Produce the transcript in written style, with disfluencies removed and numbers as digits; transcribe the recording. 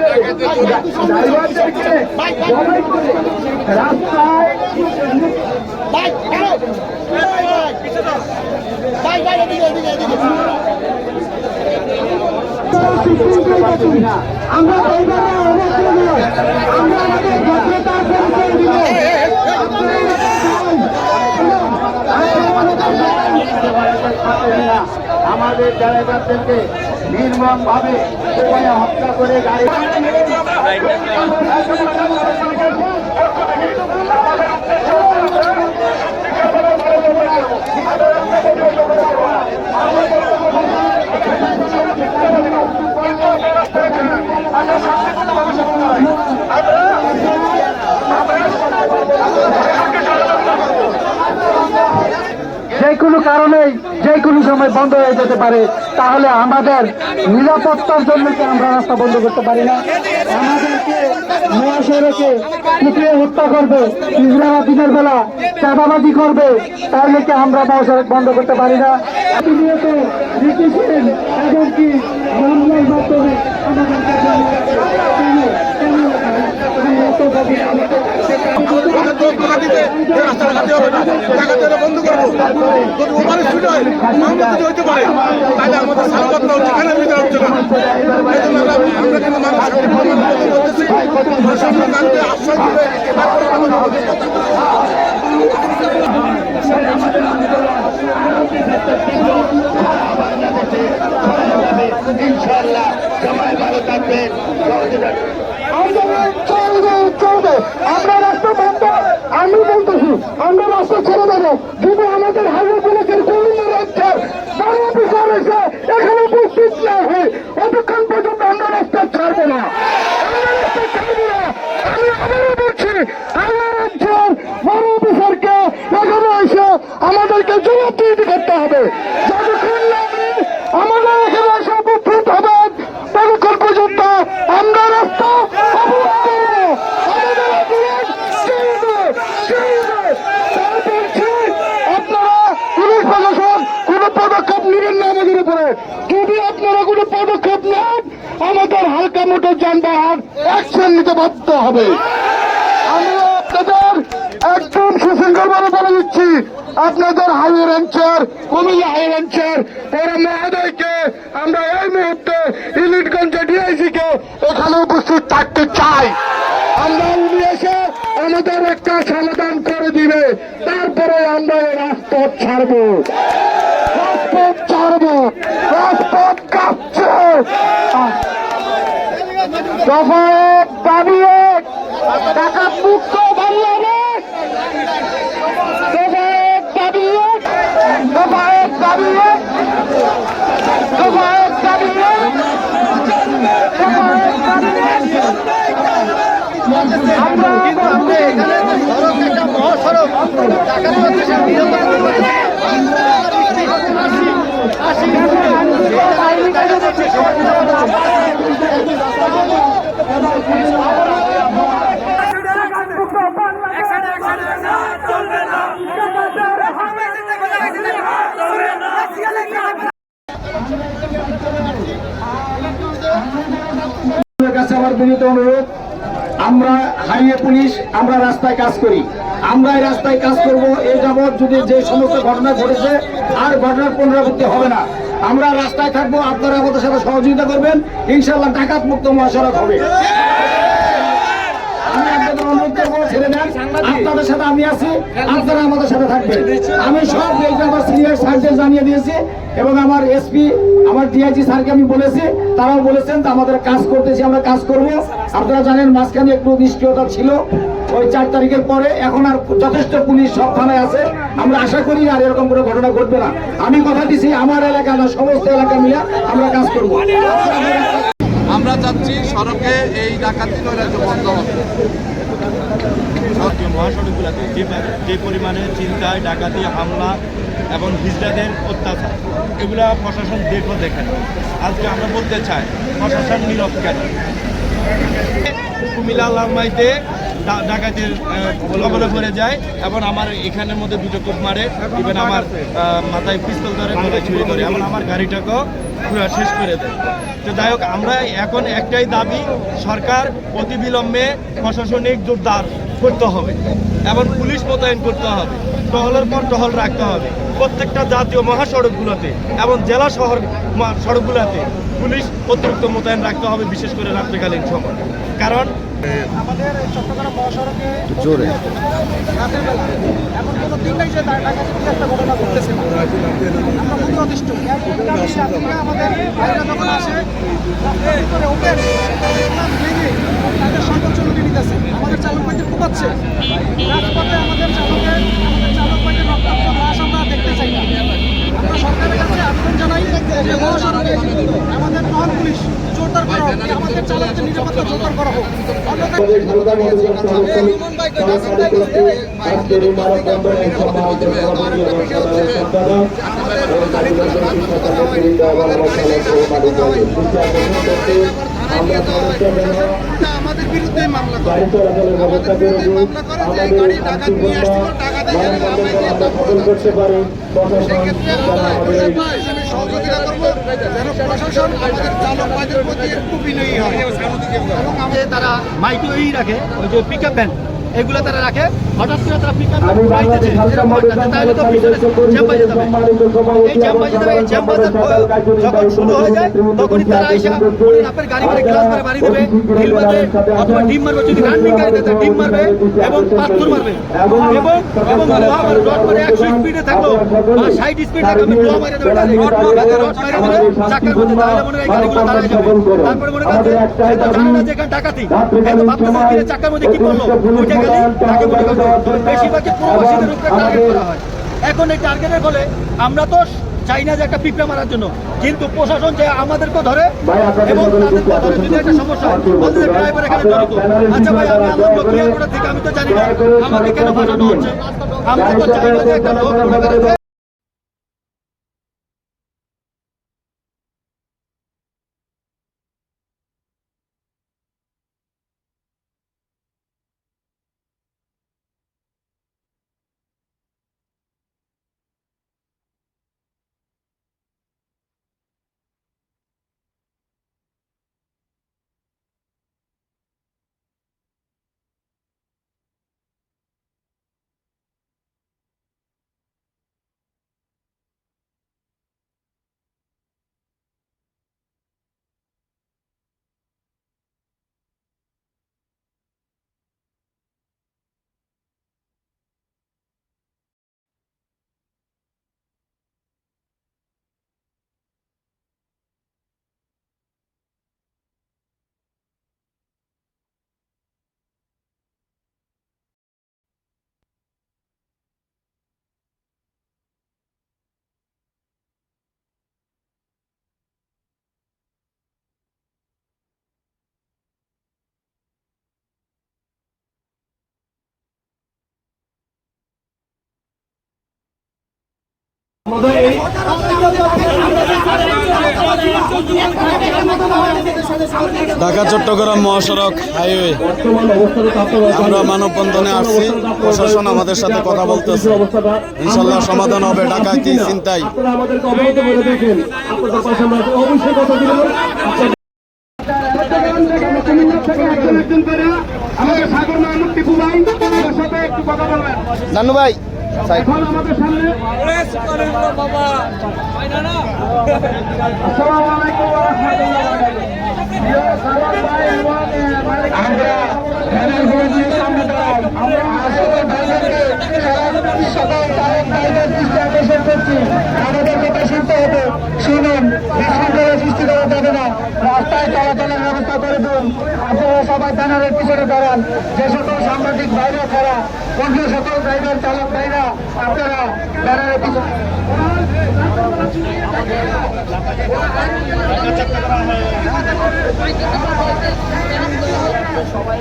ড্রাইভারদেরকে জবাই করে রাস্তায় আমরা আমাদের ড্রাইভারদেরকে নির্মম ভাবে হত্যা করে গাড়ি যে কোনো কারণেই যে কোনো সময় বন্ধ হয়ে যেতে পারে, তাহলে আমাদের নিরাপত্তার জন্য কি আমরা রাস্তা বন্ধ করতে পারি না? আমাদেরকে মহাসড়কে কুপিয়ে হত্যা করবে, ইসরায়েল দিনের বেলা চাঁদাবাজি করবে, তাহলে কি আমরা মহাসড়ক বন্ধ করতে পারি না? প্রতিনিয়ত নীতিশীল এমনকি মামলার মাধ্যমে বন্ধ করবো যদি ওভারে ছুটে হয় মামলা যদি হইতে পারে তাহলে আমাদের সালবাত্রা হচ্ছে এখানে ভিতরে হচ্ছে না। এই জন্য আমরা কিন্তু মানুষকে করতেছি প্রশাসন আশ্বাস দিবে তারপরে আমাদের ইনশাআল্লাহ সবাই ভালো থাকবেন। চলবে আমরা রাস্তা বন্ধ, আমি বলতেছি আমরা রাস্তা ছেড়ে দেবো যদি আমাদের হাইওয়ে পুলিশের বিভিন্ন রাজ্যের বড় অফিসার এসে এখানে উপস্থিত না হয় অতক্ষণ পর্যন্ত আমরা রাস্তা ছাড়বো না। আমি আবারও বলছি হাইওয়ে রাজ্যের বড় অফিসারকে এখানে এসে আমাদেরকে জবাবদিহি করতে হবে। যতক্ষণ না আমাদের এখানে এসে উপস্থিত হবেন ততক্ষণ পর্যন্ত আমরা রাস্তা অবরোধ করবো। আপনারা পুলিশ প্রশাসন কোন পদক্ষেপ নেবেন না আমাদের উপরে। যদি আপনারা কোন পদক্ষেপ নেন আমাদের হালকা মোটর যানবাহন অ্যাকশন নিতে বাধ্য হবে। আমি আপনাদের একদম সুশৃঙ্খলভাবে বলে দিচ্ছি, আপনাদের হাইওয়ে রেঞ্জের কুমিল্লা হাইওয়ে রেঞ্জের ওরা মহোদয়কে আমরা এই মুহূর্তে ইলিটগঞ্জে ডিআইসি কে এখানে উপস্থিত থাকতে চাই। আমরা উনি এসে আমাদের একটা সমাধান করে দিবে, তারপরে আমরা এই রাজপথ ছাড়বো, রাজপথ ছাড়বো, রাজপথ কাঁপছে। দফা এক দাবি এক, টাকা মুক্ত বাংলাদেশ, দফা এক দাবি এক, দফা এক দাবি এক, দফা এক দাবি এক, দফা এক দাবি এক। আমরা এখানে সড়ক একটা মহাসড়ক কাছে আমার বিনীত অনুরোধ, আমরা হাইওয়ে পুলিশ আমরা রাস্তায় কাজ করি, আমরা এই রাস্তায় কাজ করব। এই যাবৎ যদি যে সমস্ত ঘটনা ঘটেছে আর ঘটনার পুনরাবৃত্তি হবে না। আমরা রাস্তায় থাকবো, আপনারা আমাদের সাথে সহযোগিতা করবেন, ইনশাআল্লাহ ডাকাত মুক্ত মহাসড়ক হবে। আমি আপনাদের অনুরোধ করবো, ছেড়ে দেন, আপনাদের সাথে আমি আছি, আপনারা আমাদের সাথে থাকবেন। আমি সব আমার সিনিয়র স্যারদের জানিয়ে দিয়েছি এবং আমার এসপি আমার ডিআইজি স্যারকে আমি বলেছি, তারাও বলেছেন আমাদের কাজ করতেছি, আমরা কাজ করব। আপনারা জানেন মাঝখানে একটু নিষ্ক্রিয়তা ছিল ওই 4 তারিখের পরে, এখন আর যথেষ্ট পুলিশ সব থানায় আছে। আমরা আশা করি আর এরকম কোনো ঘটনা ঘটবে না। আমি কথা দিচ্ছি আমার এলাকা না সমস্ত এলাকা মিলে আমরা কাজ করব। আমরা চাচ্ছি সড়কে এই ডাকাতি নৈরাজ্য বন্ধ হবে। মহাসড়কগুলোতে যে পরিমাণে চিন্তায় ডাকাতি হামলা এবং হিজড়াদের অত্যাচার এগুলা প্রশাসন দেখেন। আজকে আমরা বলতে চাই প্রশাসন নীরব কেন? কুমিল্লা লালমাইতে ডাকাতির কবলে পড়ে যায় এবং আমার এখানের মধ্যে দুটো কূপ মারে, ইভেন আমার মাথায় পিস্তল ধরে গলায় চুরি করে এবং আমার গাড়িটাকেও পুরো শেষ করে দেয়। তো যাই হোক, আমরা এখন একটাই দাবি, সরকার অতিবিলম্বে প্রশাসনিক জোরদার করতে হবে এবং পুলিশ মোতায়েন করতে হবে, টহলের পর টহল রাখতে হবে প্রত্যেকটা জাতীয় মহাসড়কগুলোতে এবং জেলা শহর সড়কগুলোতে পুলিশ অতিরিক্ত মোতায়েন রাখতে হবে, বিশেষ করে রাত্রিকালীন সময়। কারণ আমাদের চট্টগ্রাম মহাসড়কে জোরে রাতের বেলা এমন কোনো দিন নেই যে ডাকাতির একটা ঘটনা ঘটতেছে না। আমরা খুবই অতিষ্ঠ। যাত্রীরা আমাদের বাইরে যখন আসে রাস্তার ভিতরে ওপেন ভেঙে তাদের সর্বোচ্চ লুটি নিতেছে, আমাদের চালক ভাইদের কোপাচ্ছে রাজপথে। আমাদের চালক ভাইদের রক্তাক্ত লাশ আমরা দেখতে চাই না। আমরা সরকারের কাছে আবেদন জানাই যে মহাসড়কে আমাদের টহল পুলিশ জোরদার করা হোক, আমাদের চালকদের নিরাপত্তা জোরদার করা হোক। আমাদের বিরুদ্ধে মামলা করে, আমাদের বিরুদ্ধে মামলা করে যে গাড়ি ডাকাত নিয়ে আসছিল, টাকা দিয়ে করতে পারে। সেক্ষেত্রে আমরা হিসেবে সহযোগিতা করবো যেন প্রশাসন আমাদের চালক ভাইদের প্রতি একটু বিনয়ী হয় এবং আমাদের তারা মাইক্রোই রাখে, ওই যে পিক আপ ভ্যান এগুলো তারা রাখে, হঠাৎ করে তারা পিক আপ তাহলে তো পিছনে জ্যাম বাজে যাবে। এই জ্যাম বাজে যাবে, এই জ্যাম বাজার যখন শুরু হয়ে যায় তখনই তারা এসে আপনার গাড়ি করে গ্লাস করে বাড়ি দেবে, ঢিল মারবে অথবা ডিম মারবে, যদি রানিং গাড়িতে তারা ডিম মারবে এবং পাথর মারবে এবং লোহা মারবে, রড মারে 100 স্পিডে থাকলো বা 60 স্পিডে থাকলে লোহা মারে দেবে, রড মারে দেবে চাকার মধ্যে, তাহলে মনে হয় এই গাড়িগুলো দাঁড়ায় যাবে। তারপরে মনে করছে সে তো জানে না যে এখানে ডাকাতি, সে তো ভাবতেছে কিরে চাকার মধ্যে কি করলো, উঠে গেলে তাকে মনে করছে। তবে বেশিরভাগই প্রবাসীদের উপরে টার্গেট করা হয়। এখন এই টার্গেটের ফলে আমরা তো চাই না যে একটা পিঁপড়া মারার জন্য, কিন্তু প্রশাসন যে আমাদেরকে ধরে এবং তাদেরকে ধরে যদি একটা সমস্যা হয় বলতে যে ড্রাইভার এখানে জড়িত। আচ্ছা ভাই, আমি আনন্দ ক্রিয়াকোটা থেকে আমি তো জানি না আমাকে কেন ফাঁসানো হচ্ছে। আমরা তো চাই না যে একটা লোক মনে করে যে ঢাকা চট্টগ্রাম মহাসড়ক হাইওয়ে আমরা মানববন্ধনে আসছি, প্রশাসন আমাদের সাথে কথা বলতেছে, ইনশাল্লাহ সমাধান হবে। ডাকাতি চিন্তাই আমাদের সাগর মাহমুদ টিপু ভাই আমার সাথে একটু কথা বলবেন। নানু ভাই এখন আমাদের সামনে আসসালামু আলাইকুম ওয়া রাহমাতুল্লাহ। প্রিয় সাগর ভাই এবং আমরা ব্যানার গুলো সামনে দাঁড়াই। আমরা আসলে ভাইদেরকে সকল চালক ভাইদের দৃষ্টি আকর্ষণ করছি, আমাদের কথা শুনতে হবে। শুনুন, বিশৃঙ্খলা সৃষ্টি করা যাবে না, রাস্তায় চলাচলের ব্যবস্থা করে দিন। আপনারা সবাই ব্যানারের পিছনে দাঁড়ান। যে সকল সাংবাদিক ভাইরা ছাড়া অন্য সকল ড্রাইভার চালক ভাইরা আপনারা ব্যানারের পিছনে সবাই